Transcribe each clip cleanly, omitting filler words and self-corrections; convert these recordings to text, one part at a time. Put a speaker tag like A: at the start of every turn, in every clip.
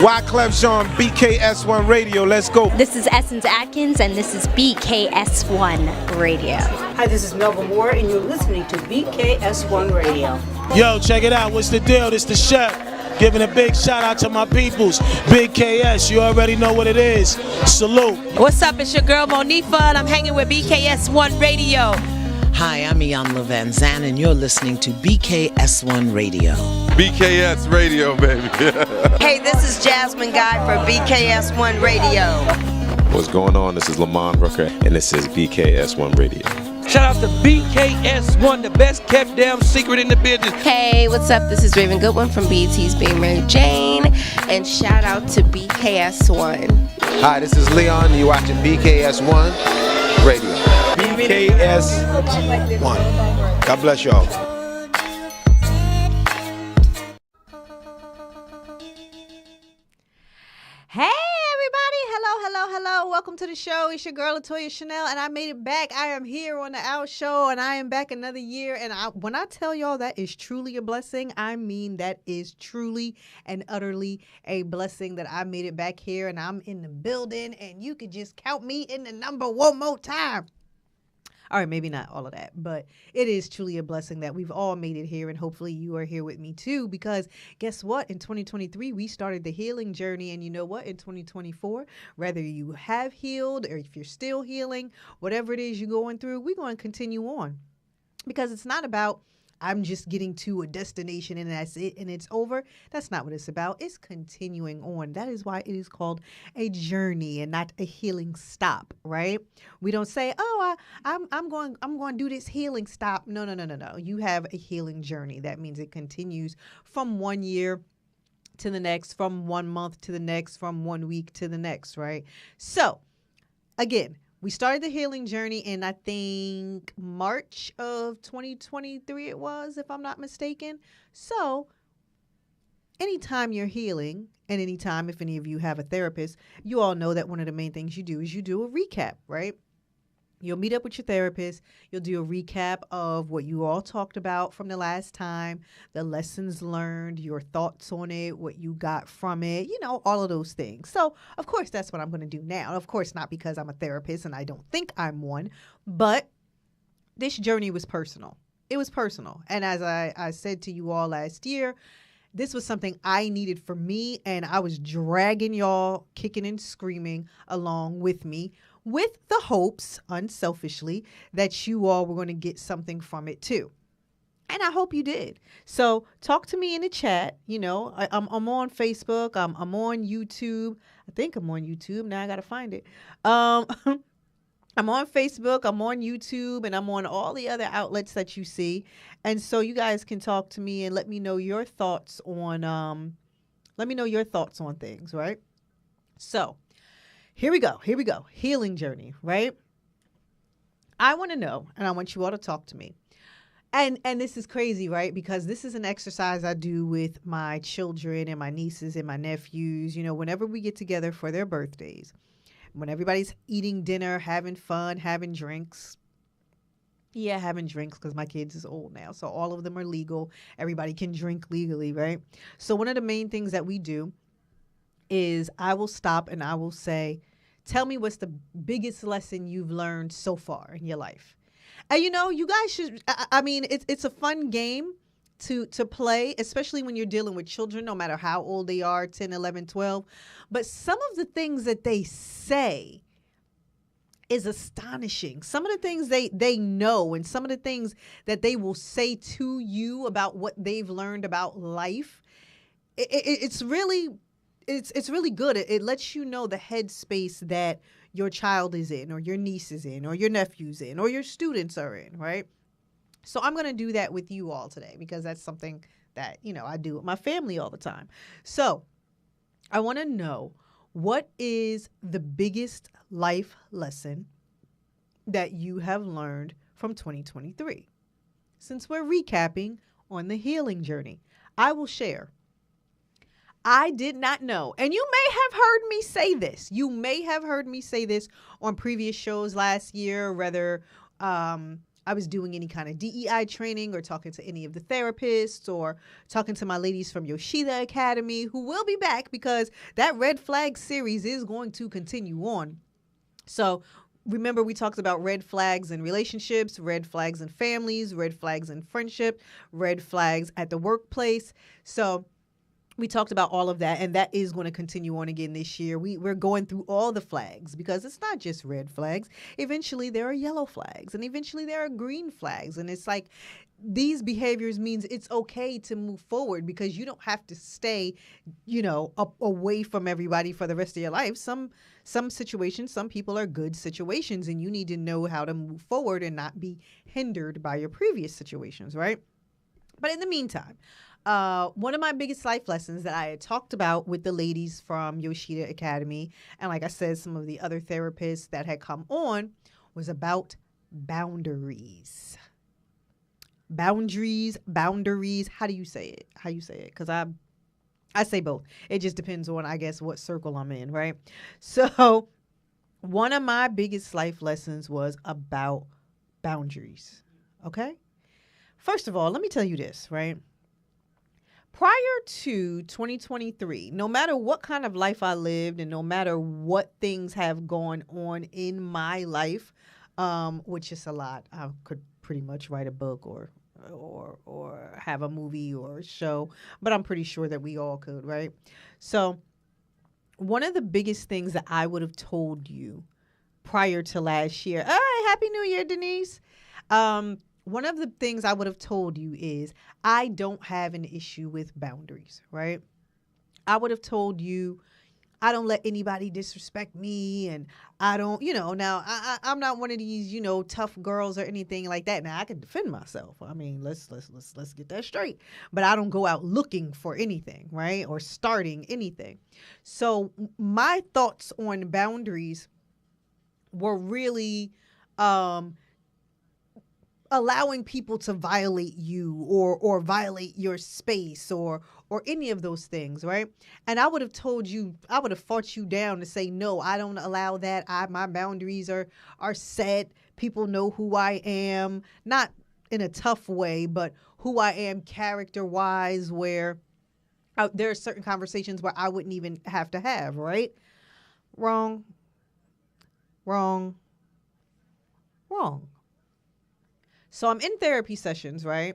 A: Wyclef Jean, BKS1 Radio. Let's go.
B: This is Essence Atkins, and this is BKS1 Radio.
C: Hi, this is Melba Moore, and you're listening to BKS1 Radio.
D: Yo, check it out. What's the deal? This the chef. Giving a big shout out to my peoples. Big KS, you already know what it is. Salute.
E: What's up? It's your girl Monifa, and I'm hanging with BKS1 Radio.
F: Hi, I'm Iyanla Van Zandt, and you're listening to BKS1 Radio.
G: BKS Radio, baby.
H: Hey, this is Jasmine Guy for BKS1 Radio.
I: What's going on? This is Lamont Rooker, and this is BKS1 Radio.
J: Shout out to BKS1, the best kept damn secret in the business.
K: Hey, what's up? This is Raven Goodwin from BET's Being Mary Jane, and shout out to BKS1.
L: Hi, this is Leon. You're watching BKS1 Radio.
A: BKS1. God bless y'all.
M: Hey everybody, hello. Welcome to the show. It's your girl Latoya Chanel, and I made it back. I am here on the Out Show, and I am back another year. And when I tell y'all that is truly a blessing, I mean that is truly and utterly a blessing that I made it back here, and I'm in the building, and you could just count me in the number one more time. All right, maybe not all of that, but it is truly a blessing that we've all made it here, and hopefully you are here with me too, because guess what? In 2023, we started the healing journey, and you know what? In 2024, whether you have healed or if you're still healing, whatever it is you're going through, we're going to continue on, because it's not about I'm just getting to a destination and that's it and it's over. That's not what it's about. It's continuing on. That is why it is called a journey and not a healing stop, right? We don't say, "Oh, I'm going to do this healing stop." No. You have a healing journey. That means it continues from 1 year to the next, from 1 month to the next, from 1 week to the next, right? So, again, we started the healing journey in, I think, March of 2023 it was, if I'm not mistaken. So anytime you're healing, and anytime if any of you have a therapist, you all know that one of the main things you do is you do a recap, right? You'll meet up with your therapist. You'll do a recap of what you all talked about from the last time, the lessons learned, your thoughts on it, what you got from it, all of those things. So, of course, that's what I'm going to do now. Of course, not because I'm a therapist and I don't think I'm one, but this journey was personal. It was personal. And as I said to you all last year, this was something I needed for me, and I was dragging y'all kicking and screaming along with me, with the hopes, unselfishly, that you all were going to get something from it too. And I hope you did. So talk to me in the chat. I'm on Facebook. I'm on YouTube. I think I'm on YouTube. Now I got to find it. I'm on Facebook. I'm on YouTube. And I'm on all the other outlets that you see. And so you guys can talk to me and let me know your thoughts on things, right? So here we go. Healing journey, right? I want to know, and I want you all to talk to me. And this is crazy, right? Because this is an exercise I do with my children and my nieces and my nephews, whenever we get together for their birthdays, when everybody's eating dinner, having fun, having drinks. Yeah, having drinks because my kids is old now. So all of them are legal. Everybody can drink legally, right? So one of the main things that we do is I will stop and I will say, tell me what's the biggest lesson you've learned so far in your life. And you guys should, it's a fun game to play, especially when you're dealing with children, no matter how old they are, 10, 11, 12. But some of the things that they say is astonishing. Some of the things they know, and some of the things that they will say to you about what they've learned about life, it's really good. It lets you know the headspace that your child is in, or your niece is in, or your nephew's in, or your students are in, right? So I'm going to do that with you all today, because that's something that, I do with my family all the time. So I want to know, what is the biggest life lesson that you have learned from 2023? Since we're recapping on the healing journey, I will share. I did not know, and you may have heard me say this. You may have heard me say this on previous shows last year, whether I was doing any kind of DEI training or talking to any of the therapists or talking to my ladies from Yoshida Academy, who will be back because that red flag series is going to continue on. So remember, we talked about red flags in relationships, red flags in families, red flags in friendship, red flags at the workplace. So we talked about all of that, and that is going to continue on again this year. We're going through all the flags because it's not just red flags. Eventually, there are yellow flags, and eventually there are green flags. And it's like these behaviors means it's okay to move forward because you don't have to stay, away from everybody for the rest of your life. Some situations, some people are good situations, and you need to know how to move forward and not be hindered by your previous situations, right? But in the meantime, one of my biggest life lessons that I had talked about with the ladies from Yoshida Academy, and like I said, some of the other therapists that had come on, was about boundaries. Boundaries. How do you say it? Because I say both. It just depends on, I guess, what circle I'm in, right? So one of my biggest life lessons was about boundaries, okay? First of all, let me tell you this, right? Prior to 2023, no matter what kind of life I lived and no matter what things have gone on in my life, which is a lot, I could pretty much write a book or have a movie or a show, but I'm pretty sure that we all could, right? So one of the biggest things that I would have told you prior to last year, Happy New Year, Denise. One of the things I would have told you is I don't have an issue with boundaries, right? I would have told you I don't let anybody disrespect me, and I don't, now I'm not one of these, tough girls or anything like that. Now I can defend myself. I mean, let's get that straight. But I don't go out looking for anything, right? Or starting anything. So my thoughts on boundaries were really allowing people to violate you or violate your space or any of those things, right? And I would have told you, I would have fought you down to say, no, I don't allow that. My boundaries are set. People know who I am, not in a tough way, but who I am character-wise, where there are certain conversations where I wouldn't even have to have, right? Wrong. So I'm in therapy sessions, right?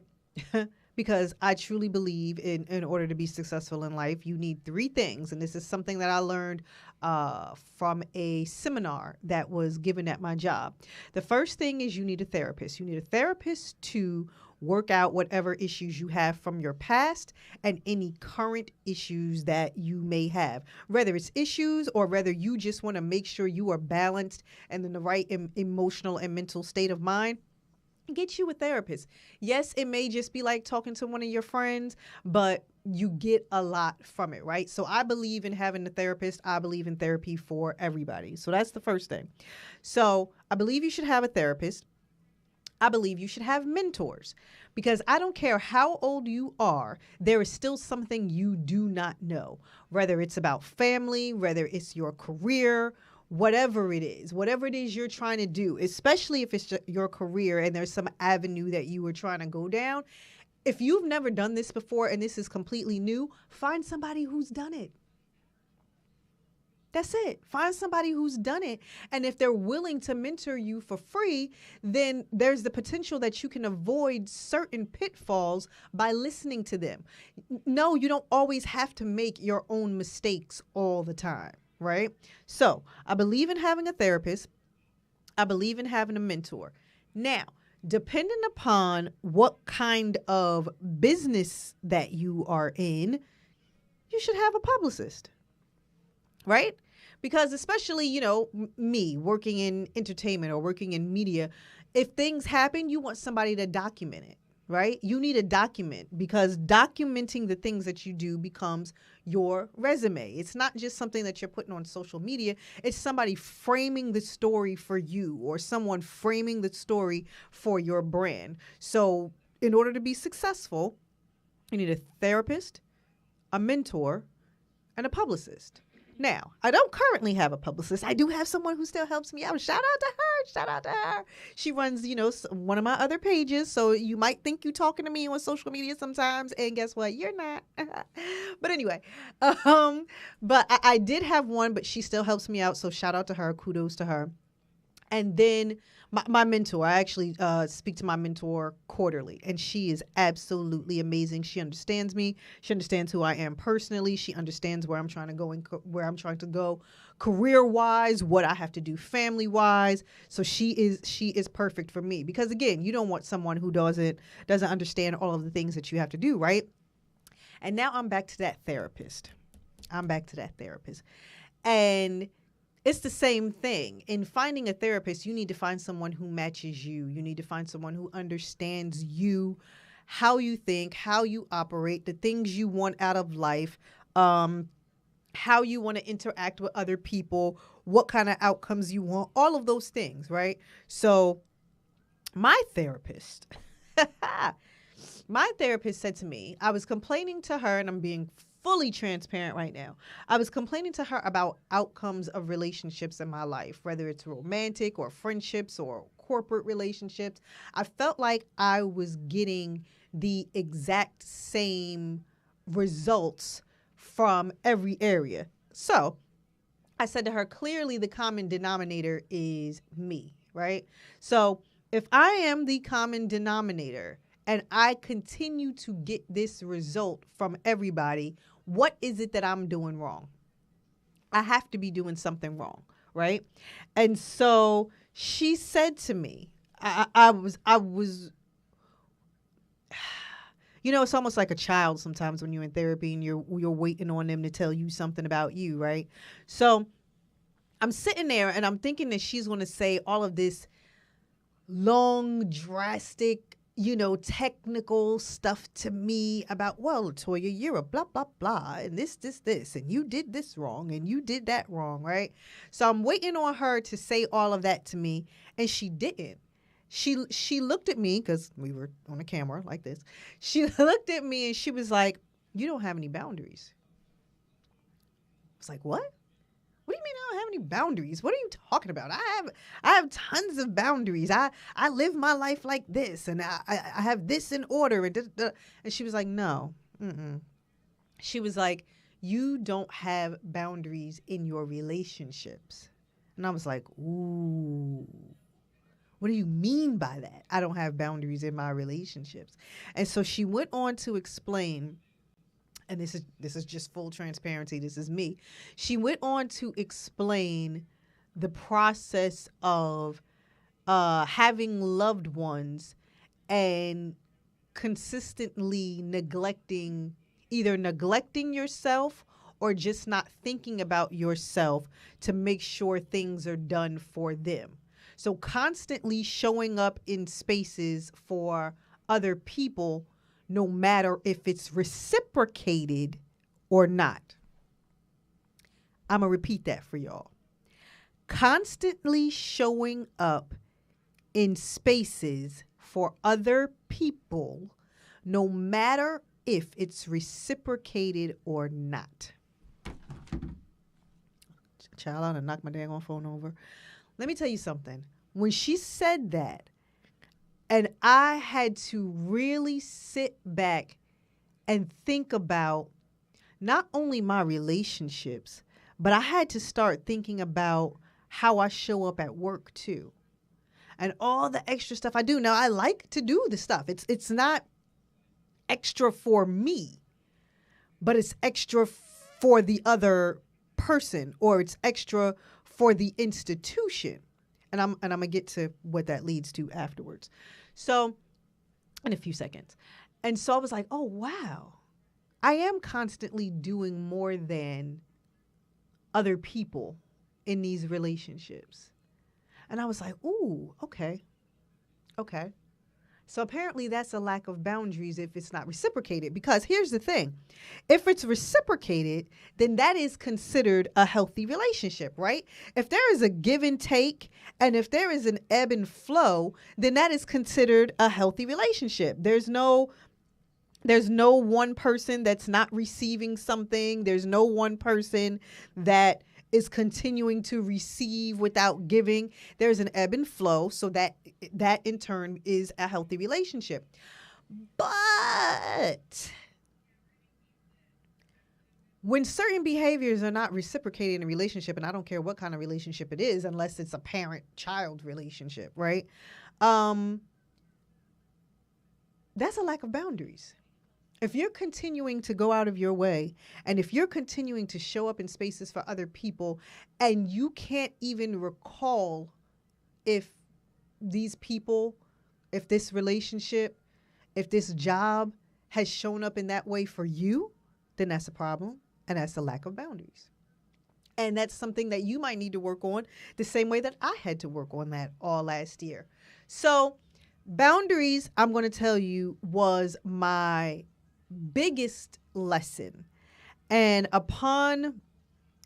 M: Because I truly believe in order to be successful in life, you need 3 things. And this is something that I learned from a seminar that was given at my job. The first thing is you need a therapist. You need a therapist to work out whatever issues you have from your past and any current issues that you may have, whether it's issues or whether you just want to make sure you are balanced and in the right emotional and mental state of mind. Get you a therapist. Yes, it may just be like talking to one of your friends, but you get a lot from it, right? So I believe in having a therapist. I believe in therapy for everybody. So that's the first thing. So I believe you should have a therapist. I believe you should have mentors, because I don't care how old you are, there is still something you do not know, whether it's about family, whether it's your career, whatever it is you're trying to do, especially if it's your career and there's some avenue that you were trying to go down. If you've never done this before and this is completely new, find somebody who's done it. That's it. Find somebody who's done it. And if they're willing to mentor you for free, then there's the potential that you can avoid certain pitfalls by listening to them. No, you don't always have to make your own mistakes all the time. Right? So I believe in having a therapist. I believe in having a mentor. Now, depending upon what kind of business that you are in, you should have a publicist. Right? Because especially, me working in entertainment or working in media, if things happen, you want somebody to document it. Right? You need a document, because documenting the things that you do becomes your resume. It's not just something that you're putting on social media. It's somebody framing the story for you or someone framing the story for your brand. So in order to be successful, you need a therapist, a mentor, and a publicist. Now, I don't currently have a publicist. I do have someone who still helps me out. Shout out to her. Shout out to her. She runs, one of my other pages. So you might think you're talking to me on social media sometimes. And guess what? You're not. But anyway, but I did have one, but she still helps me out. So shout out to her. Kudos to her. And then my mentor, I actually speak to my mentor quarterly, and she is absolutely amazing. She understands me. She understands who I am personally. She understands where I'm trying to go and where I'm trying to go career-wise, what I have to do family-wise. So she is perfect for me, because again, you don't want someone who doesn't understand all of the things that you have to do, right? And now I'm back to that therapist. And it's the same thing. In finding a therapist, you need to find someone who matches you. You need to find someone who understands you, how you think, how you operate, the things you want out of life, how you want to interact with other people, what kind of outcomes you want, all of those things, right? So my therapist said to me, I was complaining to her, and I'm being fully transparent right now. I was complaining to her about outcomes of relationships in my life, whether it's romantic or friendships or corporate relationships. I felt like I was getting the exact same results from every area. So I said to her, clearly the common denominator is me, right? So if I am the common denominator and I continue to get this result from everybody, what is it that I'm doing wrong? I have to be doing something wrong, right? And so she said to me, I was, it's almost like a child sometimes when you're in therapy and you're waiting on them to tell you something about you, right? So I'm sitting there and I'm thinking that she's going to say all of this long, drastic, technical stuff to me about, well, Latoya, you're a blah, blah, blah, and this, and you did this wrong, and you did that wrong, right? So I'm waiting on her to say all of that to me, and she didn't. She looked at me, because we were on a camera like this. She looked at me, and she was like, you don't have any boundaries. I was like, what? What do you mean I don't have any boundaries? What are you talking about? I have tons of boundaries. I live my life like this, and I have this in order. And she was like, no. She was like, you don't have boundaries in your relationships. And I was like, ooh, what do you mean by that? I don't have boundaries in my relationships. And so she went on to explain, and this is just full transparency, this is me. She went on to explain the process of having loved ones and consistently neglecting yourself or just not thinking about yourself to make sure things are done for them. So constantly showing up in spaces for other people, no matter if it's reciprocated or not. I'm going to repeat that for y'all. Constantly showing up in spaces for other people, no matter if it's reciprocated or not. Child, I done knocked my daggone phone over. Let me tell you something. When she said that, and I had to really sit back and think about not only my relationships, but I had to start thinking about how I show up at work too. And all the extra stuff I do. Now, I like to do the stuff. It's not extra for me, but it's extra for the other person, or it's extra for the institution. And I'm going to get to what that leads to afterwards. So, in a few seconds. And so I was like, oh, wow. I am constantly doing more than other people in these relationships. And I was like, ooh, okay. So apparently that's a lack of boundaries if it's not reciprocated. Because here's the thing. If it's reciprocated, then that is considered a healthy relationship, right? If there is a give and take, and if there is an ebb and flow, then that is considered a healthy relationship. There's no There's no one person that's not receiving something. There's no one person that is continuing to receive without giving. There's an ebb and flow, so that in turn is a healthy relationship. But when certain behaviors are not reciprocated in a relationship, and I don't care what kind of relationship it is, unless it's a parent-child relationship, right? That's a lack of boundaries. If you're continuing to go out of your way, and if you're continuing to show up in spaces for other people, and you can't even recall if these people, if this relationship, if this job has shown up in that way for you, then that's a problem, and that's a lack of boundaries. And that's something that you might need to work on the same way that I had to work on that all last year. So boundaries, I'm going to tell you, was my biggest lesson. And upon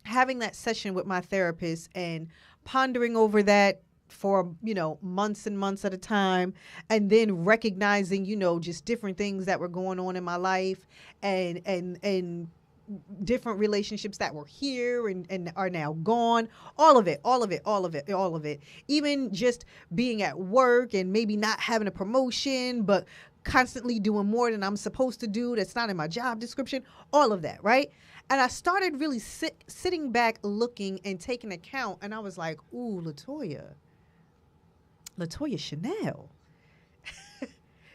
M: having that session with my therapist and pondering over that for, months and months at a time, and then recognizing, just different things that were going on in my life and different relationships that were here and are now gone, all of it. Even just being at work and maybe not having a promotion, but constantly doing more than I'm supposed to do that's not in my job description, all of that, right? And I started really sitting back, looking and taking account, and I was like, ooh, Latoya Chanel,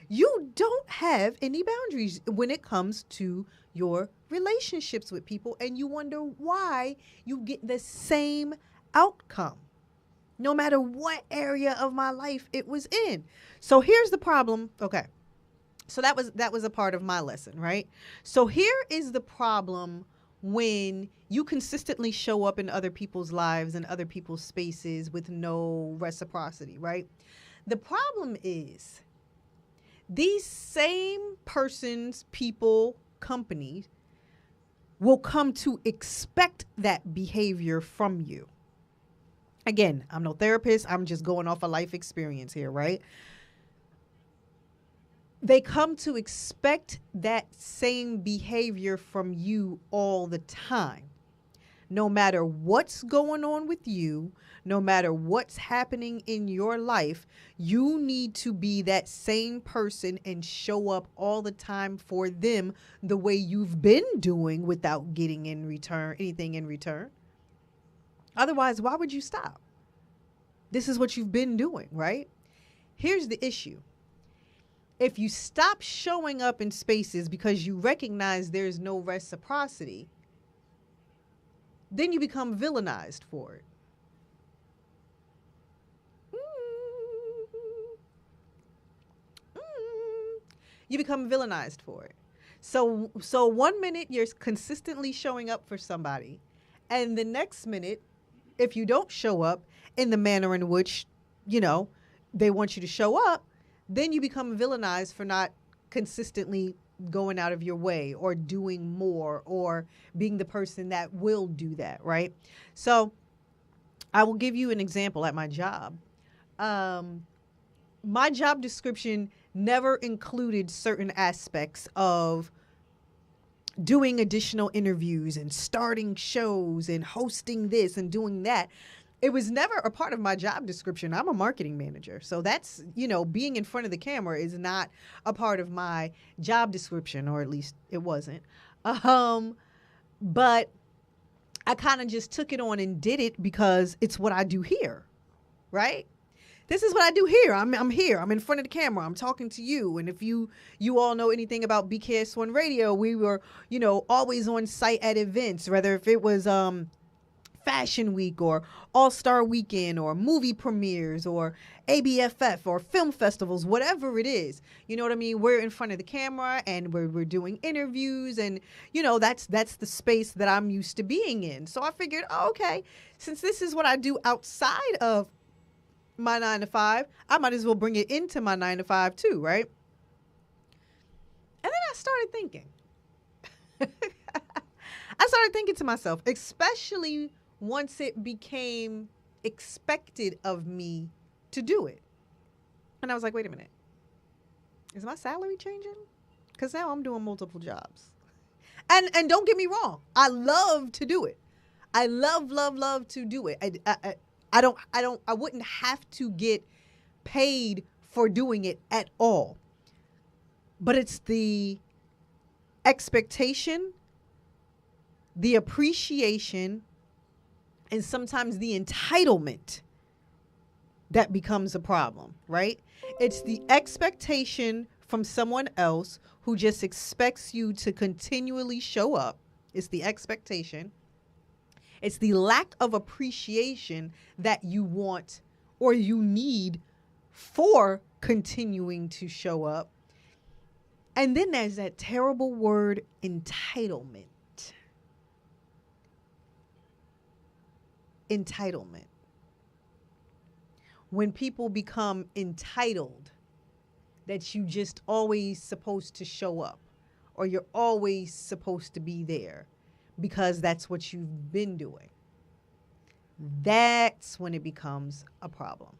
M: you don't have any boundaries when it comes to your relationships with people, and you wonder why you get the same outcome, no matter what area of my life it was in. So here's the problem. Okay. So that was a part of my lesson, right? So here is the problem when you consistently show up in other people's lives and other people's spaces with no reciprocity, right? The problem is these same persons, people, companies will come to expect that behavior from you. Again, I'm no therapist. I'm just going off a life experience here, right? They come to expect that same behavior from you all the time. No matter what's going on with you, no matter what's happening in your life, you need to be that same person and show up all the time for them the way you've been doing without getting anything in return. Otherwise, why would you stop? This is what you've been doing, right? Here's the issue. If you stop showing up in spaces because you recognize there's no reciprocity, then you become villainized for it. You become villainized for it. So 1 minute you're consistently showing up for somebody, and the next minute, if you don't show up in the manner in which, they want you to show up, then you become villainized for not consistently going out of your way or doing more or being the person that will do that, right? So I will give you an example at my job. My job description never included certain aspects of doing additional interviews and starting shows and hosting this and doing that. It was never a part of my job description. I'm a marketing manager. So that's, being in front of the camera is not a part of my job description, or at least it wasn't. But I kind of just took it on and did it because it's what I do here, right? This is what I do here. I'm here. I'm in front of the camera. I'm talking to you. And if you all know anything about BKS1 Radio, we were, always on site at events, whether if it was Fashion Week or All-Star Weekend or movie premieres or ABFF or film festivals, whatever it is. You know what I mean? We're in front of the camera and we're doing interviews, and that's the space that I'm used to being in. So I figured, okay, since this is what I do outside of my 9 to 5, I might as well bring it into my 9 to 5 too, right? And then I started thinking. I started thinking to myself, especially once it became expected of me to do it. And I was like, wait a minute. Is my salary changing? because now I'm doing multiple jobs. And don't get me wrong, I love to do it. I love to do it. I wouldn't have to get paid for doing it at all. But it's the expectation, the appreciation, and sometimes the entitlement that becomes a problem, right? It's the expectation from someone else who just expects you to continually show up. It's the expectation. It's the lack of appreciation that you want or you need for continuing to show up. And then there's that terrible word, entitlement. Entitlement. When people become entitled, that you just always supposed to show up or you're always supposed to be there because that's what you've been doing. That's when it becomes a problem.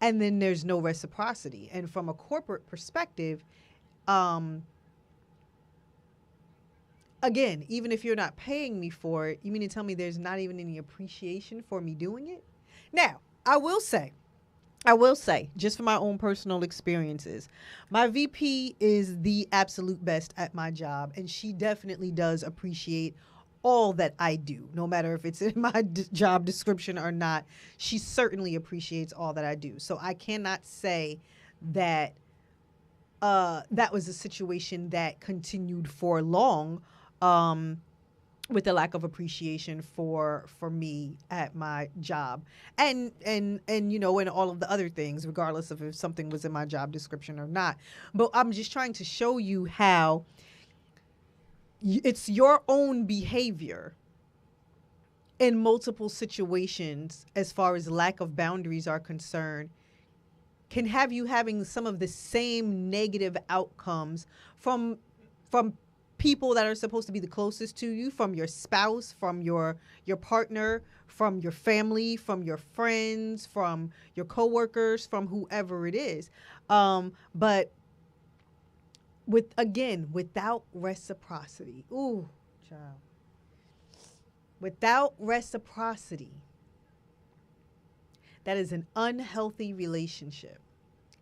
M: And then there's no reciprocity. And from a corporate perspective, again, even if you're not paying me for it, you mean to tell me there's not even any appreciation for me doing it? Now, I will say, just from my own personal experiences, my VP is the absolute best at my job, and she definitely does appreciate all that I do, no matter if it's in my job description or not. She certainly appreciates all that I do. So I cannot say that that was a situation that continued for long with the lack of appreciation for me at my job, and you know, and all of the other things, regardless of if something was in my job description or not. But I'm just trying to show you how it's your own behavior in multiple situations, as far as lack of boundaries are concerned, can have you having some of the same negative outcomes from people that are supposed to be the closest to you, from your spouse, from your partner, from your family, from your friends, from your coworkers, from whoever it is. But without reciprocity. Ooh, child. Without reciprocity, that is an unhealthy relationship.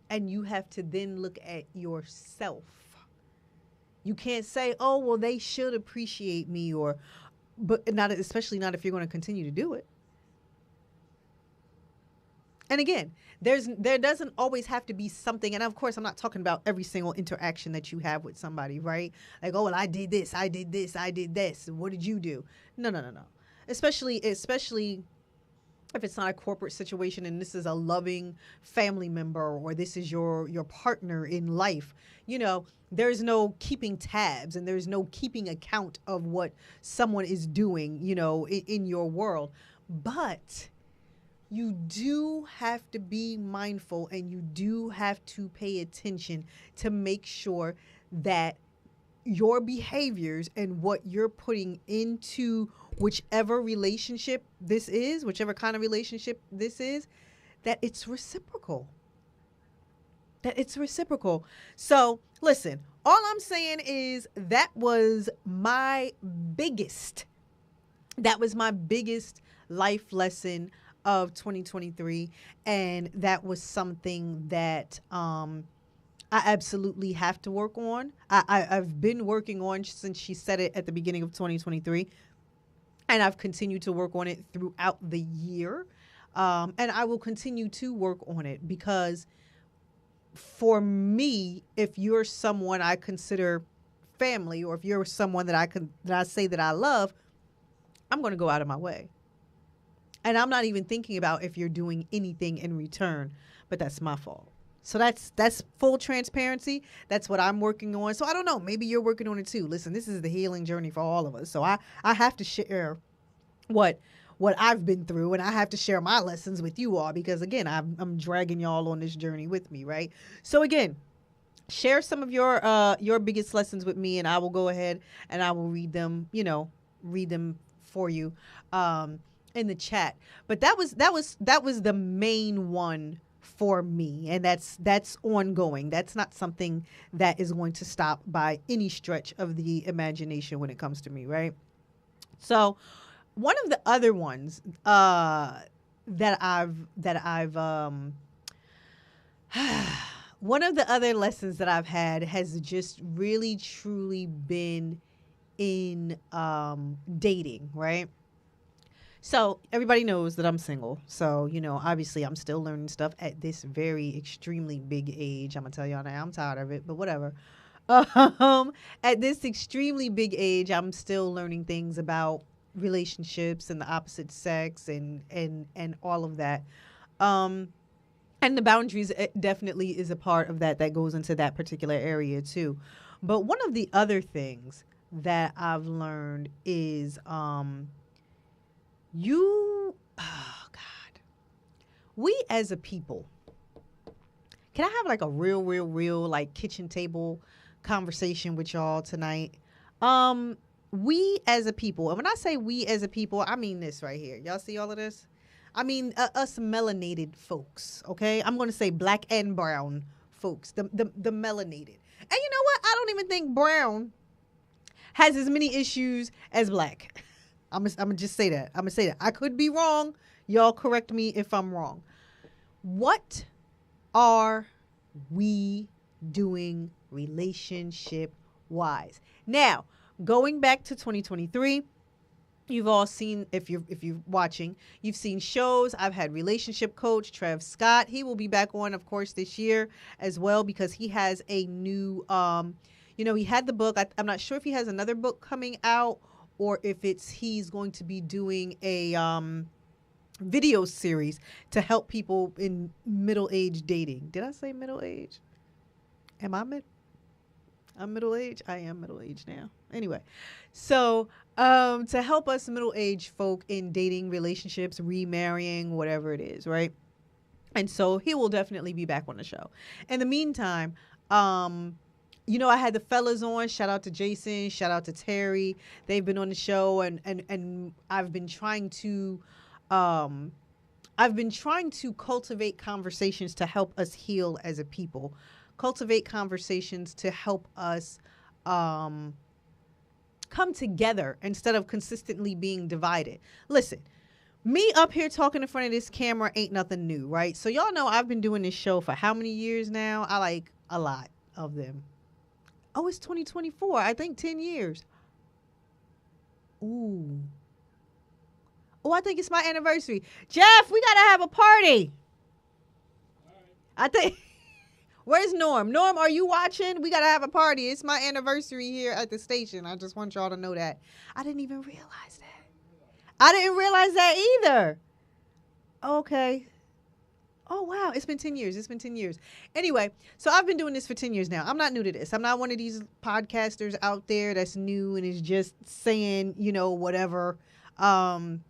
M: And you have to then look at yourself. You can't say, oh, well, they should appreciate me, but not, especially not if you're going to continue to do it. And again, there doesn't always have to be something. And of course, I'm not talking about every single interaction that you have with somebody, right? Like, oh, well, I did this. What did you do? No. Especially if it's not a corporate situation and this is a loving family member or this is your partner in life. You know, there's no keeping tabs and there's no keeping account of what someone is doing, you know, in your world. But you do have to be mindful and you do have to pay attention to make sure that your behaviors and what you're putting into whichever relationship this is, whichever kind of relationship this is, that it's reciprocal. So listen, all I'm saying is that was my biggest life lesson of 2023. And that was something that I absolutely have to work on. I've been working on since she said it at the beginning of 2023. And I've continued to work on it throughout the year. And I will continue to work on it because for me, if you're someone I consider family, or if you're someone that I say that I love, I'm going to go out of my way. And I'm not even thinking about if you're doing anything in return, but that's my fault. So that's full transparency. That's what I'm working on. So I don't know, maybe you're working on it too. Listen, this is the healing journey for all of us. So I have to share what I've been through, and I have to share my lessons with you all because, again, I'm dragging y'all on this journey with me, right? So again, share some of your biggest lessons with me, and I will go ahead and I will read them for you in the chat. But that was the main one for me, and that's ongoing. That's not something that is going to stop by any stretch of the imagination when it comes to me, right? So one of the other ones that I've one of the other lessons that I've had has just really truly been in dating, right? So everybody knows that I'm single. So, obviously I'm still learning stuff at this very extremely big age. I'm going to tell y'all now, I'm tired of it, but whatever. At this extremely big age, I'm still learning things about relationships and the opposite sex and all of that. And the boundaries definitely is a part of that goes into that particular area too. But one of the other things that I've learned is we as a people, can I have like a real like kitchen table conversation with y'all tonight? We as a people, and when I say we as a people, I mean this right here. Y'all see all of this? I mean us melanated folks, okay? I'm going to say black and brown folks, the melanated. And you know what? I don't even think brown has as many issues as black. I'm gonna just say that. I'm gonna say that. I could be wrong. Y'all correct me if I'm wrong. What are we doing relationship-wise? Now, going back to 2023, you've all seen, if you're watching, you've seen shows. I've had relationship coach Trev Scott. He will be back on, of course, this year as well because he has a new, he had the book. I'm not sure if he has another book coming out or if he's going to be doing a video series to help people in middle-age dating. Did I say middle-age? Am I I'm middle-aged? I am middle-aged now. Anyway, so to help us middle-aged folk in dating, relationships, remarrying, whatever it is, right? And so he will definitely be back on the show. In the meantime, I had the fellas on. Shout out to Jason. Shout out to Terry. They've been on the show, and I've been trying to cultivate conversations to help us heal as a people. Cultivate conversations to help us come together instead of consistently being divided. Listen, me up here talking in front of this camera ain't nothing new, right? So y'all know I've been doing this show for how many years now? I like a lot of them. Oh, it's 2024. I think 10 years. Ooh. Oh, I think it's my anniversary. Jeff, we got to have a party. I think. Where's Norm? Norm, are you watching? We got to have a party. It's my anniversary here at the station. I just want y'all to know that. I didn't even realize that. I didn't realize that either. Okay. Oh, wow. It's been 10 years. It's been 10 years. Anyway, so I've been doing this for 10 years now. I'm not new to this. I'm not one of these podcasters out there that's new and is just saying, whatever. At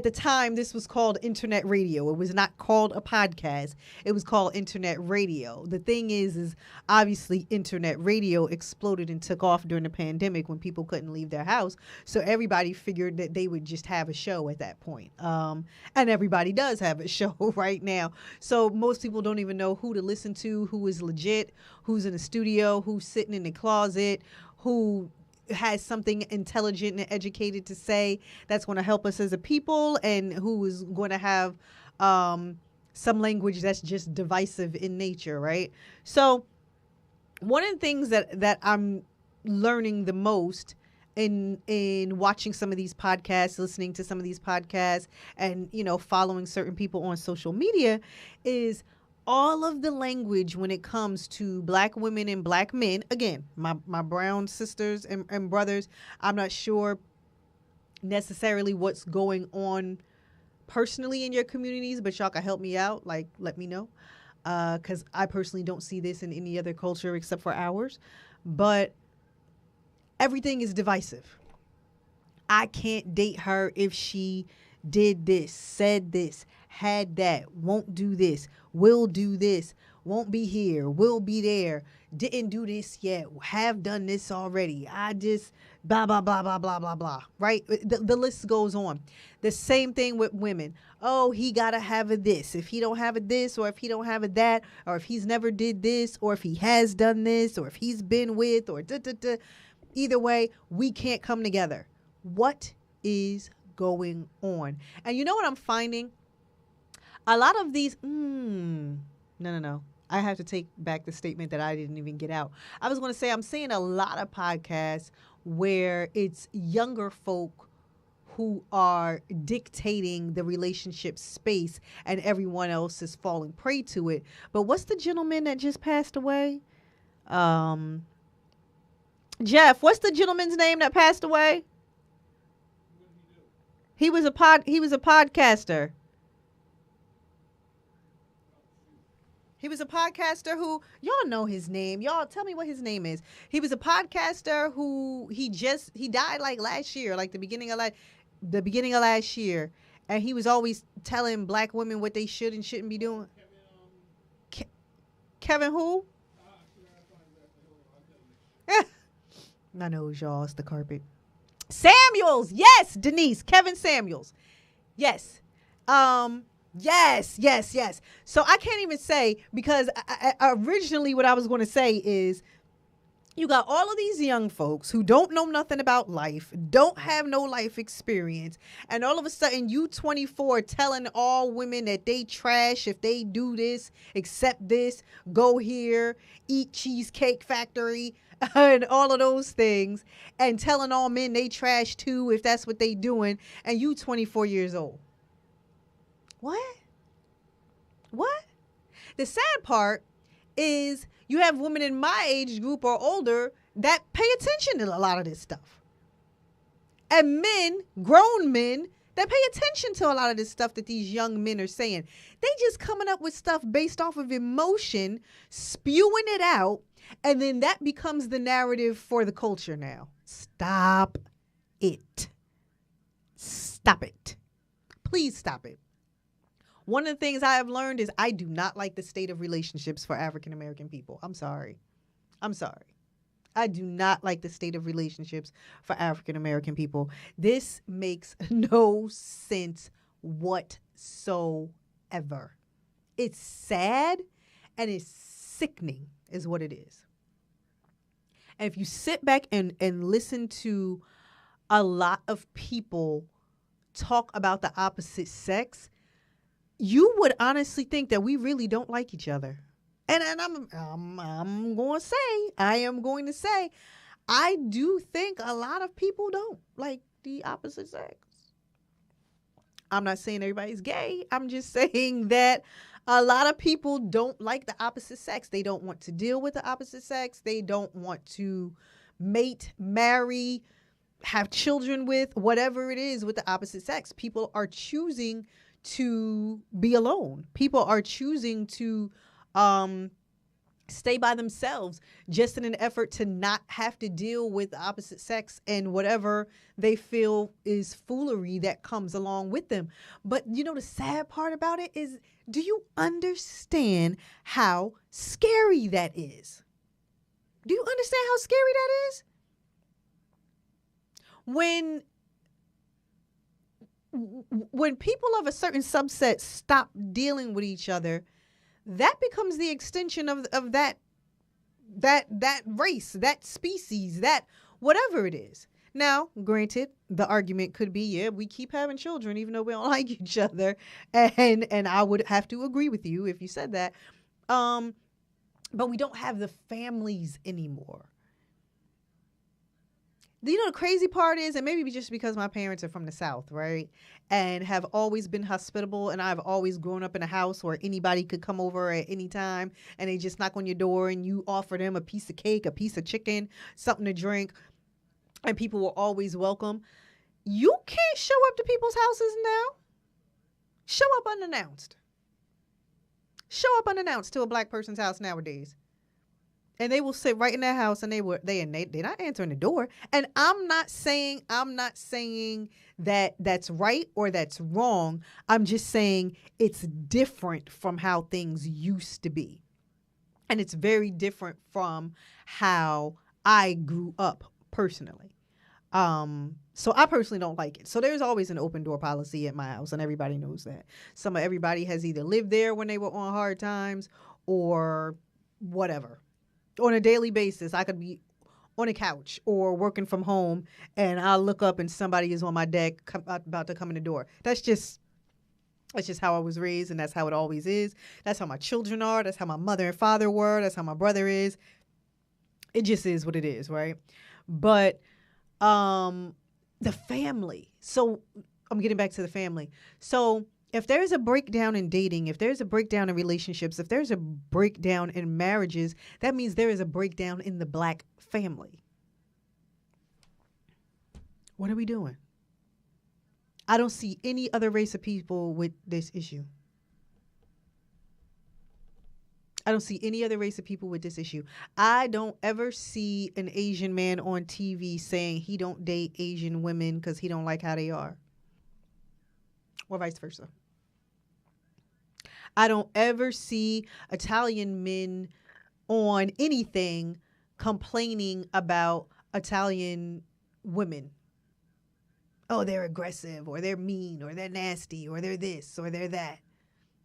M: the time, this was called internet radio. It was not called a podcast. It was called internet radio. The thing is obviously internet radio exploded and took off during the pandemic when people couldn't leave their house. So everybody figured that they would just have a show at that point. And everybody does have a show right now. So most people don't even know who to listen to, who is legit, who's in the studio, who's sitting in the closet, who has something intelligent and educated to say that's going to help us as a people, and who is going to have some language that's just divisive in nature, right? So one of the things that I'm learning the most in watching some of these podcasts, listening to some of these podcasts, and following certain people on social media is all of the language when it comes to black women and black men. Again, my brown sisters and brothers, I'm not sure necessarily what's going on personally in your communities, but y'all can help me out. Like, let me know. Because I personally don't see this in any other culture except for ours. But everything is divisive. I can't date her if she did this, said this, had that, won't do this, will do this, won't be here, will be there, didn't do this yet, have done this already. I just blah, blah, blah, blah, blah, blah, blah, right? The list goes on. The same thing with women. Oh, he got to have a this. If he don't have a this, or if he don't have a that, or if he's never did this, or if he has done this, or if he's been with, or da-da-da. Either way, we can't come together. What is going on? And you know what I'm finding? A lot of these, no. I have to take back the statement that I didn't even get out. I was going to say I'm seeing a lot of podcasts where it's younger folk who are dictating the relationship space and everyone else is falling prey to it. But what's the gentleman that just passed away? Jeff, what's the gentleman's name that passed away? He was a podcaster. He was a podcaster who, y'all know his name. Y'all tell me what his name is. He was a podcaster who he died like last year, like the beginning of last year. And he was always telling black women what they should and shouldn't be doing. Kevin who? I know, y'all. It's the carpet. Samuels. Yes, Denise. Kevin Samuels. Yes. Yes. So I can't even say, because I originally what I was going to say is you got all of these young folks who don't know nothing about life, don't have no life experience, and all of a sudden you 24 telling all women that they trash if they do this, accept this, go here, eat Cheesecake Factory, and all of those things, and telling all men they trash too if that's what they doing, and you 24 years old. What? The sad part is you have women in my age group or older that pay attention to a lot of this stuff. And men, grown men, that pay attention to a lot of this stuff that these young men are saying. They just coming up with stuff based off of emotion, spewing it out, and then that becomes the narrative for the culture now. Stop it. Stop it. Please stop it. One of the things I have learned is I do not like the state of relationships for African American people. I'm sorry. I do not like the state of relationships for African American people. This makes no sense whatsoever. It's sad and it's sickening is what it is. And if you sit back and listen to a lot of people talk about the opposite sex, you would honestly think that we really don't like each other. And I'm going to say, I do think a lot of people don't like the opposite sex. I'm not saying everybody's gay. I'm just saying that a lot of people don't like the opposite sex. They don't want to deal with the opposite sex. They don't want to mate, marry, have children with, whatever it is with the opposite sex. People are choosing to be alone. People are choosing to stay by themselves just in an effort to not have to deal with the opposite sex and whatever they feel is foolery that comes along with them. But you know, the sad part about it is, do you understand how scary that is? Do you understand how scary that is? When people of a certain subset stop dealing with each other, that becomes the extension of that race, that species, that whatever it is. Now, granted, the argument could be, yeah, we keep having children even though we don't like each other, and I would have to agree with you if you said that. But we don't have the families anymore. You know, the crazy part is, and maybe just because my parents are from the South, right, and have always been hospitable, and I've always grown up in a house where anybody could come over at any time, and they just knock on your door, and you offer them a piece of cake, a piece of chicken, something to drink, and people were always welcome. You can't show up to people's houses now. Show up unannounced. Show up unannounced to a black person's house nowadays. And they will sit right in their house, and they're not answering the door. And I'm not saying that that's right or that's wrong. I'm just saying it's different from how things used to be. And it's very different from how I grew up personally. So I personally don't like it. So there's always an open door policy at my house, and everybody knows that. Everybody has either lived there when they were on hard times or whatever. On a daily basis, I could be on a couch or working from home, and I'll look up and somebody is on my deck about to come in the door. That's just how I was raised, and that's how it always is. That's how my children are. That's how my mother and father were. That's how my brother is. It just is what it is, right? But the family. So I'm getting back to the family. So if there's a breakdown in dating, if there's a breakdown in relationships, if there's a breakdown in marriages, that means there is a breakdown in the Black family. What are we doing? I don't see any other race of people with this issue. I don't see any other race of people with this issue. I don't ever see an Asian man on TV saying he don't date Asian women because he don't like how they are. Or vice versa. I don't ever see Italian men on anything complaining about Italian women. Oh, they're aggressive, or they're mean, or they're nasty, or they're this, or they're that.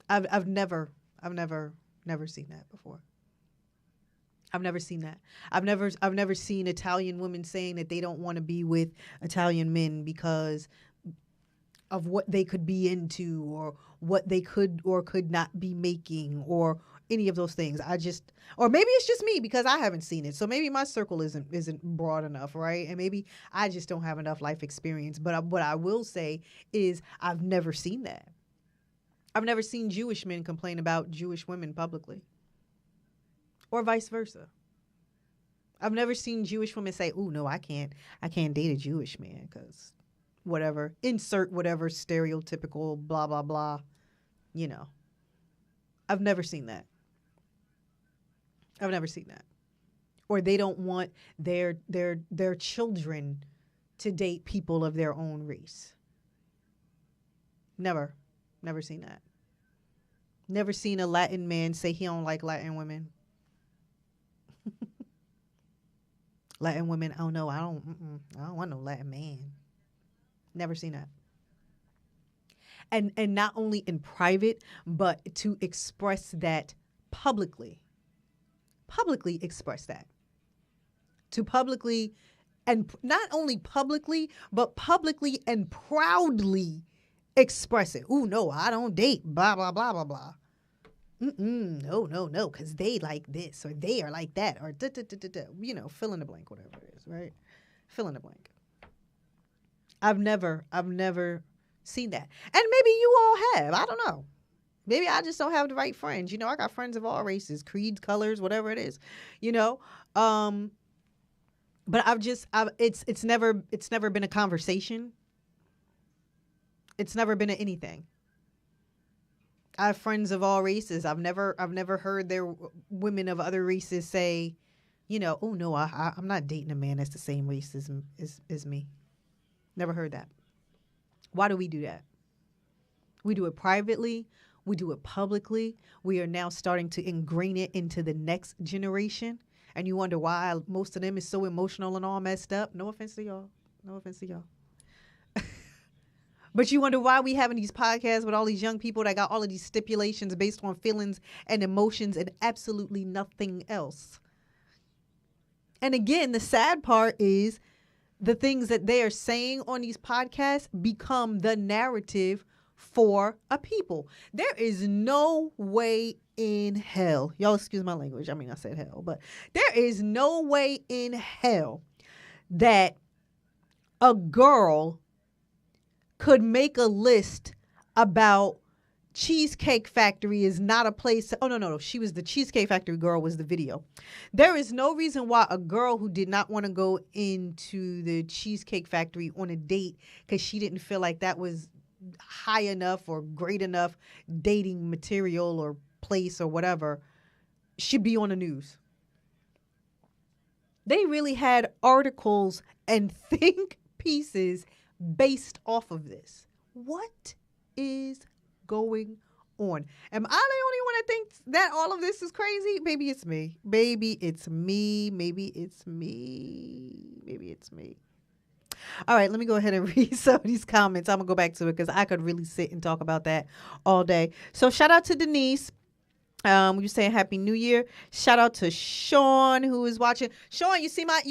M: I've never seen that before. I've never seen that. I've never seen Italian women saying that they don't want to be with Italian men because of what they could be into, or what they could or could not be making, or any of those things. Or maybe it's just me because I haven't seen it. So maybe my circle isn't broad enough, right? And maybe I just don't have enough life experience. But what I will say is I've never seen that. I've never seen Jewish men complain about Jewish women publicly, or vice versa. I've never seen Jewish women say, "Oh no, I can't date a Jewish man because whatever." Insert whatever stereotypical blah blah blah. You know, I've never seen that. I've never seen that. Or they don't want their children to date people of their own race. Never seen that. Never seen a Latin man say he don't like Latin women. Latin women, oh no, I don't want no Latin man. Never seen that. And not only in private, but to express that publicly. Publicly express that. To publicly, and not only publicly, but publicly and proudly express it. Ooh, no, I don't date, blah, blah, blah, blah, blah. No, because they like this, or they are like that, or you know, fill in the blank, whatever it is, right? Fill in the blank. I've never seen that. And maybe you all have. I don't know. Maybe I just don't have the right friends. You know, I got friends of all races, creeds, colors, whatever it is, you know. But it's never been a conversation. It's never been anything. I have friends of all races. I've never heard their women of other races say, you know, oh no, I'm not dating a man that's the same race as me. Never heard that. Why do we do that? We do it privately. We do it publicly. We are now starting to ingrain it into the next generation. And you wonder why most of them is so emotional and all messed up. No offense to y'all. No offense to y'all. But you wonder why we having these podcasts with all these young people that got all of these stipulations based on feelings and emotions and absolutely nothing else. And again, the sad part is the things that they are saying on these podcasts become the narrative for a people. There is no way in hell, y'all excuse my language, I mean I said hell, but there is no way in hell that a girl could make a list about Cheesecake Factory is not a place. Oh, no. She was the Cheesecake Factory girl was the video. There is no reason why a girl who did not want to go into the Cheesecake Factory on a date because she didn't feel like that was high enough or great enough dating material or place or whatever should be on the news. They really had articles and think pieces based off of this. What is going on. Am I the only one that thinks that all of this is crazy? Maybe it's me. Maybe it's me. Maybe it's me. Maybe it's me. All right, let me go ahead and read some of these comments. I'm going to go back to it because I could really sit and talk about that all day. So shout out to Denise. You're saying Happy New Year. Shout out to Sean who is watching. Sean, you see what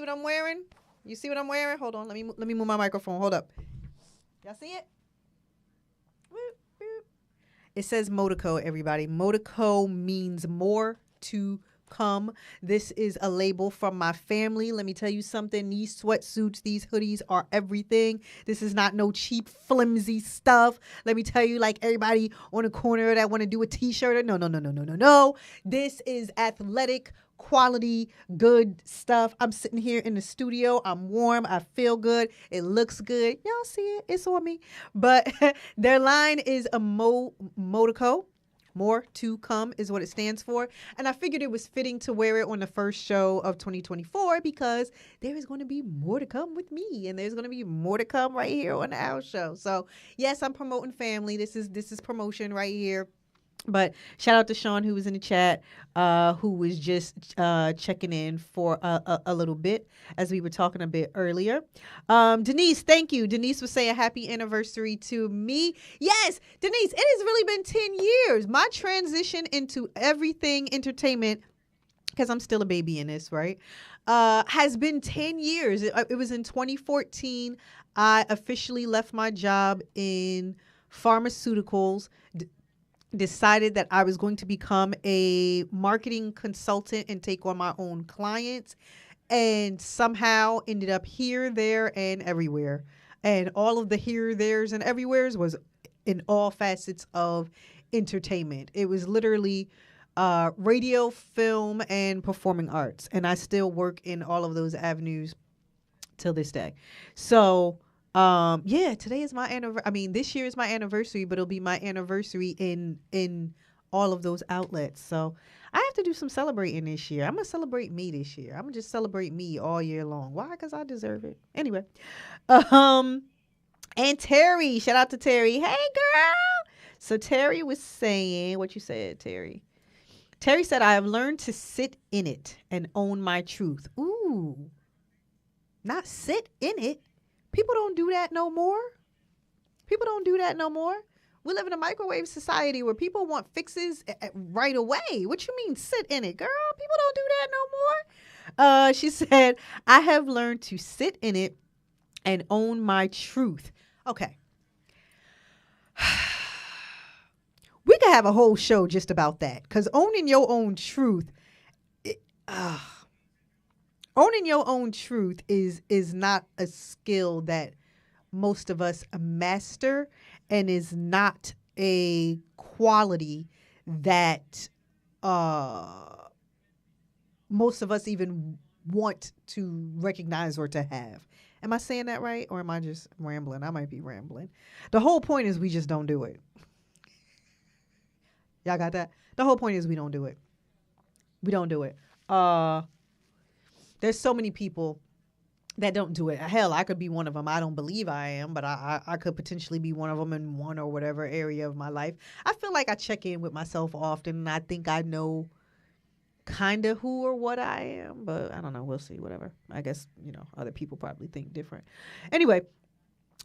M: I'm wearing? You see what I'm wearing? Hold on. Let me move my microphone. Hold up. Y'all see it? It says Motico, everybody. Motico means more to come. This is a label from my family. Let me tell you something. These sweatsuits, these hoodies are everything. This is not no cheap, flimsy stuff. Let me tell you, like everybody on the corner that want to do a t-shirt. No. This is athletic, quality, good stuff. I'm sitting here in the studio. I'm warm. I feel good. It looks good. Y'all see it. It's on me. But their line is a Motico. More to come is what it stands for. And I figured it was fitting to wear it on the first show of 2024 because there is going to be more to come with me. And there's going to be more to come right here on the Owl Show. So, yes, I'm promoting family. This is promotion right here. But shout out to Sean who was in the chat, who was just checking in for a little bit as we were talking a bit earlier. Denise, thank you. Denise was saying happy anniversary to me. Yes, Denise, it has really been 10 years. My transition into everything entertainment, because I'm still a baby in this, right, has been 10 years. It was in 2014. I officially left my job in pharmaceuticals, decided that I was going to become a marketing consultant and take on my own clients, and somehow ended up here, there, and everywhere. And all of the here, there's, and everywheres was in all facets of entertainment. It was literally radio, film, and performing arts. And I still work in all of those avenues till this day. So today is my anniversary. I mean, this year is my anniversary, but it'll be my anniversary in all of those outlets. So I have to do some celebrating this year. I'm going to celebrate me this year. I'm going to just celebrate me all year long. Why? Because I deserve it. Anyway. And Terry, shout out to Terry. Hey, girl. So Terry was saying, what you said, Terry? Terry said, I have learned to sit in it and own my truth. Ooh, not sit in it. People don't do that no more. We live in a microwave society where people want fixes right away. What you mean sit in it, girl? People don't do that no more. She said, I have learned to sit in it and own my truth. Okay. We could have a whole show just about that, because owning your own truth, owning your own truth is not a skill that most of us master, and is not a quality that most of us even want to recognize or to have. Am I saying that right, or am I just rambling? I might be rambling. The whole point is we just don't do it. Y'all got that? The whole point is we don't do it. We don't do it. There's so many people that don't do it. Hell, I could be one of them. I don't believe I am, but I could potentially be one of them in one or whatever area of my life. I feel like I check in with myself often, and I think I know kind of who or what I am, but I don't know. We'll see. Whatever. I guess, other people probably think different. Anyway,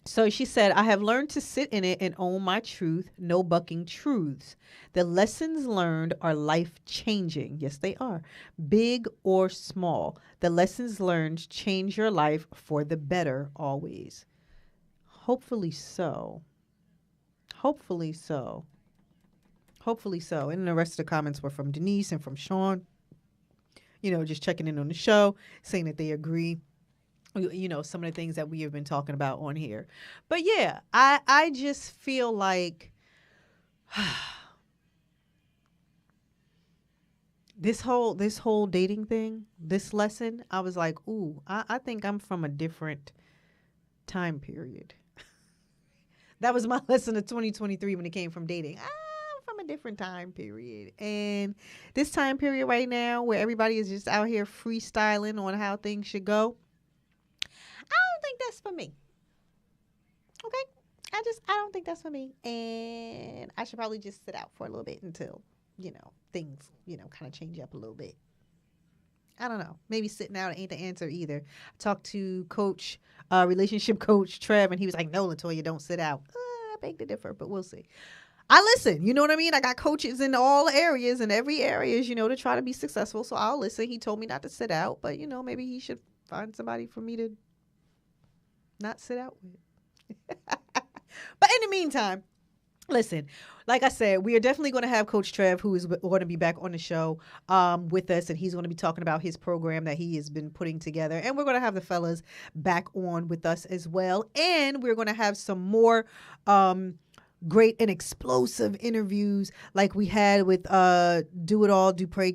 M: so she said, I have learned to sit in it and own my truth, no bucking truths. The lessons learned are life-changing. Yes, they are. Big or small. The lessons learned change your life for the better always. Hopefully so. Hopefully so. Hopefully so. And the rest of the comments were from Denise and from Sean. Just checking in on the show, saying that they agree. Some of the things that we have been talking about on here. But yeah, I just feel like this whole dating thing, this lesson, I was like, ooh, I think I'm from a different time period. That was my lesson of 2023 when it came from dating. I'm from a different time period. And this time period right now where everybody is just out here freestyling on how things should go, I don't think that's for me. Okay? I I don't think that's for me. And I should probably just sit out for a little bit until, things, kind of change up a little bit. I don't know. Maybe sitting out ain't the answer either. I talked to relationship coach Trev, and he was like, no, LaToya, don't sit out. I beg to differ, but we'll see. I listen. You know what I mean? I got coaches in all areas and every areas, to try to be successful. So I'll listen. He told me not to sit out, but, maybe he should find somebody for me to not sit out with. But in the meantime, listen, like I said, we are definitely going to have Coach Trev, who is going to be back on the show with us, and he's going to be talking about his program that he has been putting together. And we're going to have the fellas back on with us as well. And we're going to have some more great and explosive interviews like we had with Do It All Dupre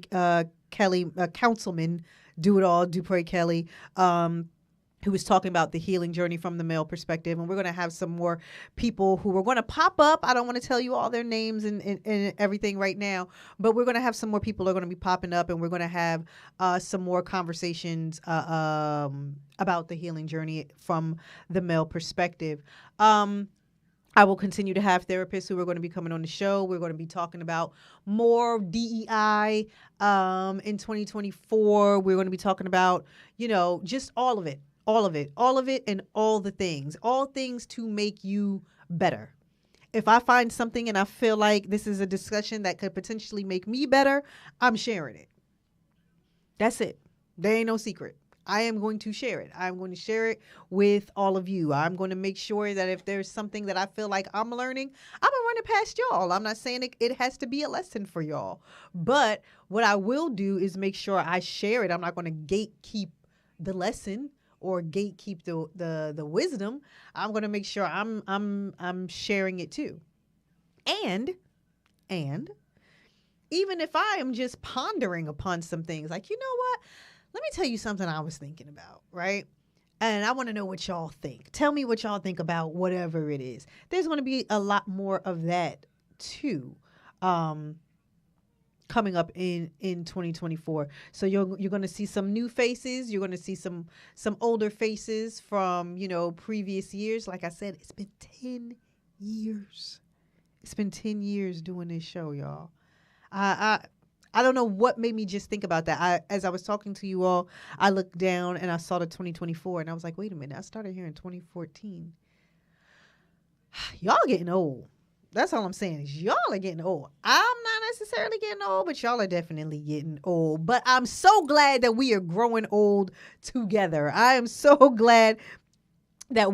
M: Kelly, Councilman Do It All Dupre Kelly, who was talking about the healing journey from the male perspective. And we're going to have some more people who are going to pop up. I don't want to tell you all their names and everything right now, but we're going to have some more people that are going to be popping up, and we're going to have some more conversations about the healing journey from the male perspective. I will continue to have therapists who are going to be coming on the show. We're going to be talking about more DEI in 2024. We're going to be talking about, just all of it, and all the things, all things to make you better. If I find something and I feel like this is a discussion that could potentially make me better, I'm sharing it. That's it. There ain't no secret. I am going to share it. I'm going to share it with all of you. I'm going to make sure that if there's something that I feel like I'm learning, I'm going to run it past y'all. I'm not saying it has to be a lesson for y'all. But what I will do is make sure I share it. I'm not going to gatekeep the lesson or gatekeep the wisdom. I'm going to make sure I'm sharing it too. And even if I am just pondering upon some things, like, you know what? Let me tell you something I was thinking about, right? And I want to know what y'all think. Tell me what y'all think about whatever it is. There's going to be a lot more of that too, coming up in 2024. So you're going to see some new faces. You're going to see some older faces from, previous years. Like I said, it's been 10 years. It's been 10 years doing this show, y'all. I don't know what made me just think about that. As I was talking to you all, I looked down and I saw the 2024, and I was like, wait a minute, I started here in 2014. Y'all getting old. That's all I'm saying is y'all are getting old. I'm not necessarily getting old, but y'all are definitely getting old. But I'm so glad that we are growing old together. I am so glad that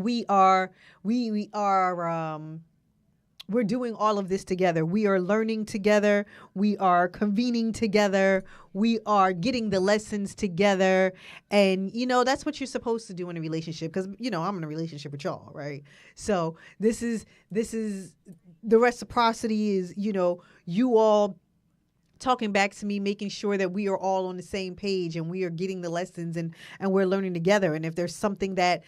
M: we're doing all of this together. We are learning together. We are convening together. We are getting the lessons together. And, that's what you're supposed to do in a relationship. Because, I'm in a relationship with y'all, right? So this is the reciprocity is, you all talking back to me, making sure that we are all on the same page and we are getting the lessons and we're learning together. And if there's something that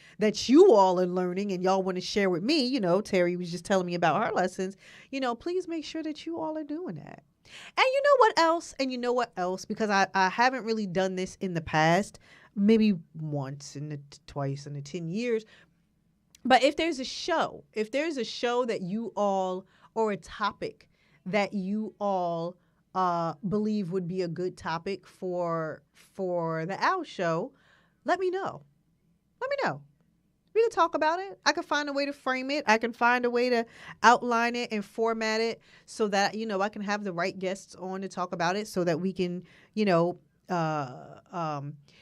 M: you all are learning and y'all want to share with me, Terry was just telling me about her lessons, please make sure that you all are doing that. And you know what else? Because I haven't really done this in the past, maybe once twice in the 10 years. But if there's a show that you all, or a topic that you all believe would be a good topic for the Owl Show, let me know. We can talk about it. I can find a way to frame it. I can find a way to outline it and format it so that, I can have the right guests on to talk about it so that we can,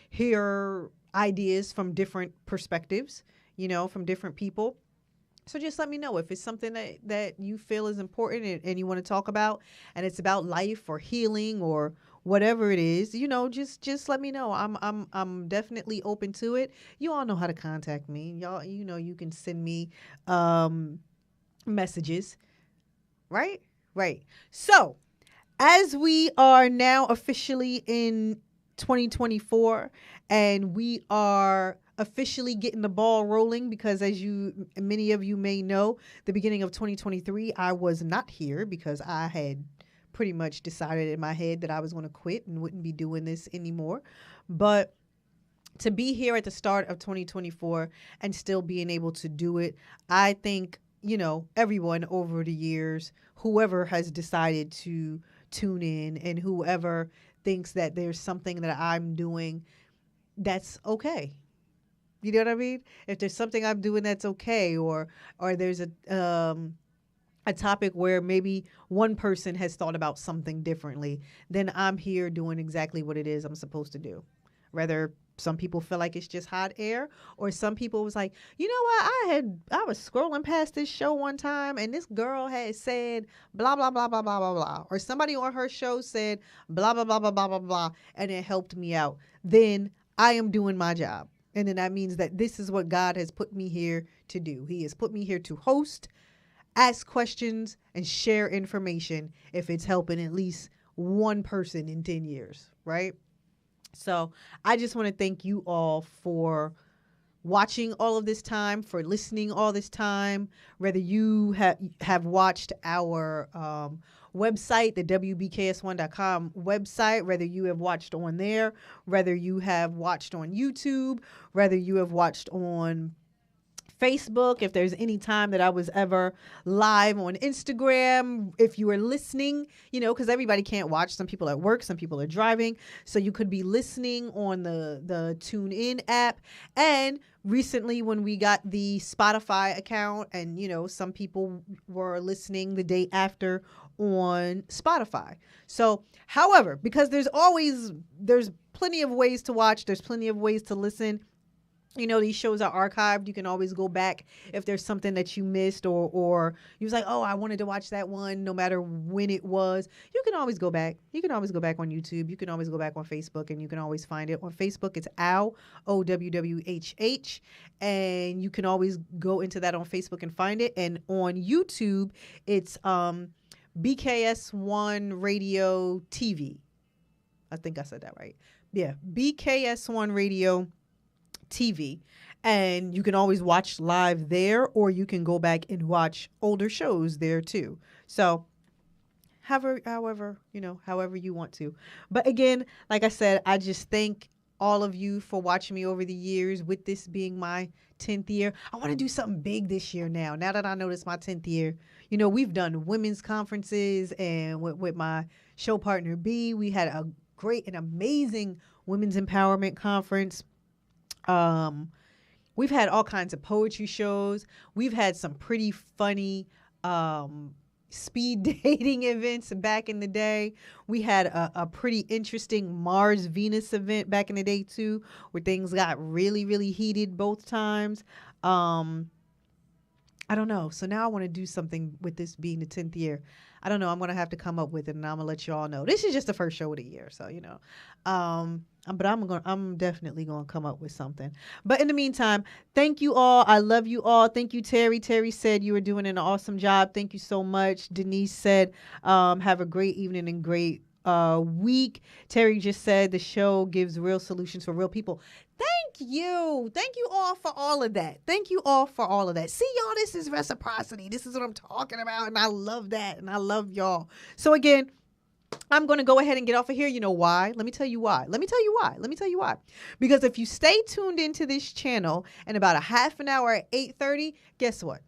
M: hear ideas from different perspectives, from different people. So just let me know if it's something that you feel is important and you want to talk about, and it's about life or healing or whatever it is, just let me know. I'm definitely open to it. You all know how to contact me. Y'all, you can send me messages. Right? Right. So, as we are now officially in 2024 and we are officially getting the ball rolling, because as many of you may know, the beginning of 2023, I was not here because I had pretty much decided in my head that I was going to quit and wouldn't be doing this anymore. But to be here at the start of 2024 and still being able to do it, I think, everyone over the years, whoever has decided to tune in and whoever thinks that there's something that I'm doing that's okay. You know what I mean? If there's something I'm doing that's okay, or there's a topic where maybe one person has thought about something differently, then I'm here doing exactly what it is I'm supposed to do. Whether some people feel like it's just hot air, or some people was like, you know what, I was scrolling past this show one time and this girl had said blah blah blah blah blah blah blah, or somebody on her show said blah blah blah blah blah blah blah, and it helped me out. Then I am doing my job. And then that means that this is what God has put me here to do. He has put me here to host, ask questions, and share information if it's helping at least one person in 10 years, right? So I just want to thank you all for watching all of this time, for listening all this time, whether you have watched our website, the WBKS1.com website, whether you have watched on there, whether you have watched on YouTube, whether you have watched on Facebook, if there's any time that I was ever live on Instagram, if you were listening, because everybody can't watch. Some people are at work, some people are driving. So you could be listening on the TuneIn app. And recently when we got the Spotify account, and, some people were listening the day after on Spotify. So, however, because there's plenty of ways to watch, there's plenty of ways to listen. These shows are archived. You can always go back if there's something that you missed, or you was like, oh, I wanted to watch that one no matter when it was. You can always go back. You can always go back on YouTube. You can always go back on Facebook, and you can always find it. On Facebook, it's OWWHH, and you can always go into that on Facebook and find it. And on YouTube, it's BKS1 Radio TV. I think I said that right. Yeah, BKS1 Radio TV, and you can always watch live there, or you can go back and watch older shows there too. So however you want to. But again, like I said, I just thank all of you for watching me over the years. With this being my 10th year, I want to do something big this year now that I know it's my 10th year. We've done women's conferences, and with my show partner B, we had a great and amazing women's empowerment conference. We've had all kinds of poetry shows. We've had some pretty funny speed dating events back in the day. We had a pretty interesting Mars-Venus event back in the day too, where things got really, really heated both times. I don't know. So now I want to do something with this being the 10th year. I don't know. I'm going to have to come up with it, and I'm going to let you all know. This is just the first show of the year, so, but I'm definitely going to come up with something. But in the meantime, thank you all. I love you all. Thank you, Terry. Terry said you were doing an awesome job. Thank you so much. Denise said, have a great evening and great week. Terry just said the show gives real solutions for real people. Thank you. Thank you all for all of that. Thank you all for all of that. See, y'all, this is reciprocity. This is what I'm talking about, and I love that, and I love y'all. So again, I'm going to go ahead and get off of here. You know why? Let me tell you why. Because if you stay tuned into this channel in about a half an hour at 8:30, guess what?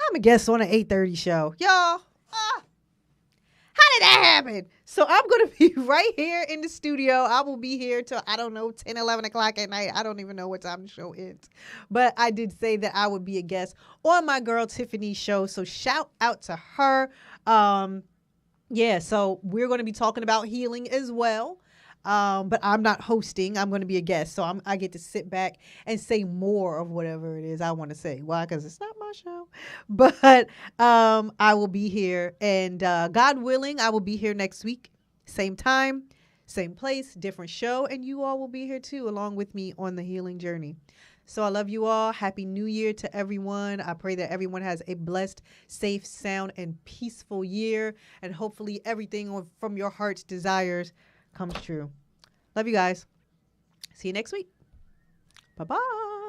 M: I'm a guest on an 8:30 show. Y'all, how did that happen? So I'm going to be right here in the studio. I will be here till, 10, 11 o'clock at night. I don't even know what time the show ends. But I did say that I would be a guest on my girl Tiffany's show. So shout out to her. Yeah, so we're going to be talking about healing as well. But I'm not hosting. I'm going to be a guest. So I get to sit back and say more of whatever it is I want to say. Why? Because it's not my show. But I will be here. And God willing, I will be here next week. Same time, same place, different show. And you all will be here too, along with me on the healing journey. So I love you all. Happy New Year to everyone. I pray that everyone has a blessed, safe, sound, and peaceful year. And hopefully everything from your heart's desires comes true. Love you guys. See you next week. Bye-bye.